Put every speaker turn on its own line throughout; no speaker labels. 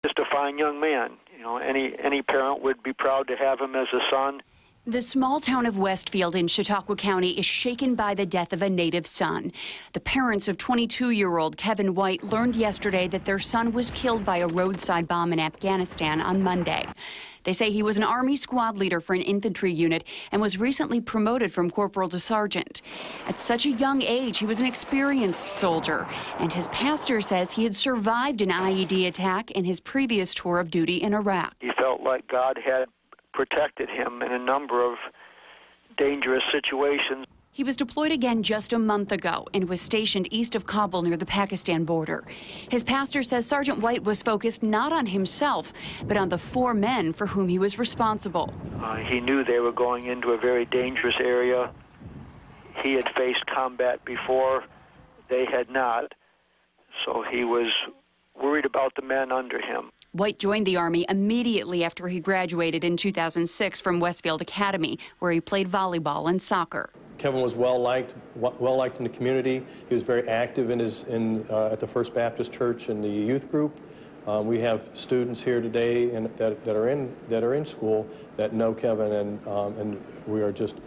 Just a fine young man. You know, any parent would be proud to have him as a son.
The small town of Westfield in Chautauqua County is shaken by the death of a native son. The parents of 22-year-old Kevin White learned yesterday that their son was killed by a roadside bomb in Afghanistan on Monday. They say he was an Army squad leader for an infantry unit and was recently promoted from corporal to sergeant. At such a young age, he was an experienced soldier, and his pastor says he had survived an IED attack in his previous tour of duty in Iraq.
He felt like God had protected him in a number of dangerous situations.
He was deployed again just a month ago and was stationed east of Kabul near the Pakistan border. His pastor says Sergeant White was focused not on himself, but on the 4 men for whom he was responsible.
He knew they were going into a very dangerous area. He had faced combat before. They had not. So he was worried about the men under him.
White joined the Army immediately after he graduated in 2006 from Westfield Academy, where he played volleyball and soccer.
Kevin was well liked in the community. He was very active at the First Baptist Church in the youth group. We have students here today that are in school that know Kevin, and we are just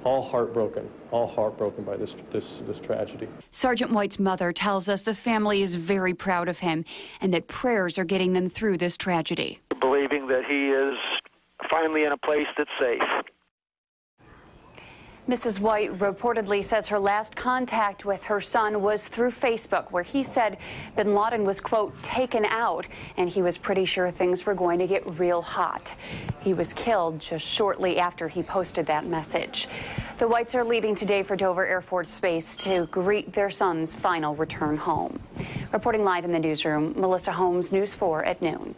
all heartbroken by this tragedy.
Sergeant White's mother tells us the family is very proud of him and that prayers are getting them through this tragedy.
Believing that he is finally in a place that's safe.
Mrs. White reportedly says her last contact with her son was through Facebook, where he said bin Laden was, quote, taken out, and he was pretty sure things were going to get real hot. He was killed just shortly after he posted that message. The Whites are leaving today for Dover Air Force Base to greet their son's final return home. Reporting live in the newsroom, Melissa Holmes, News 4 at noon.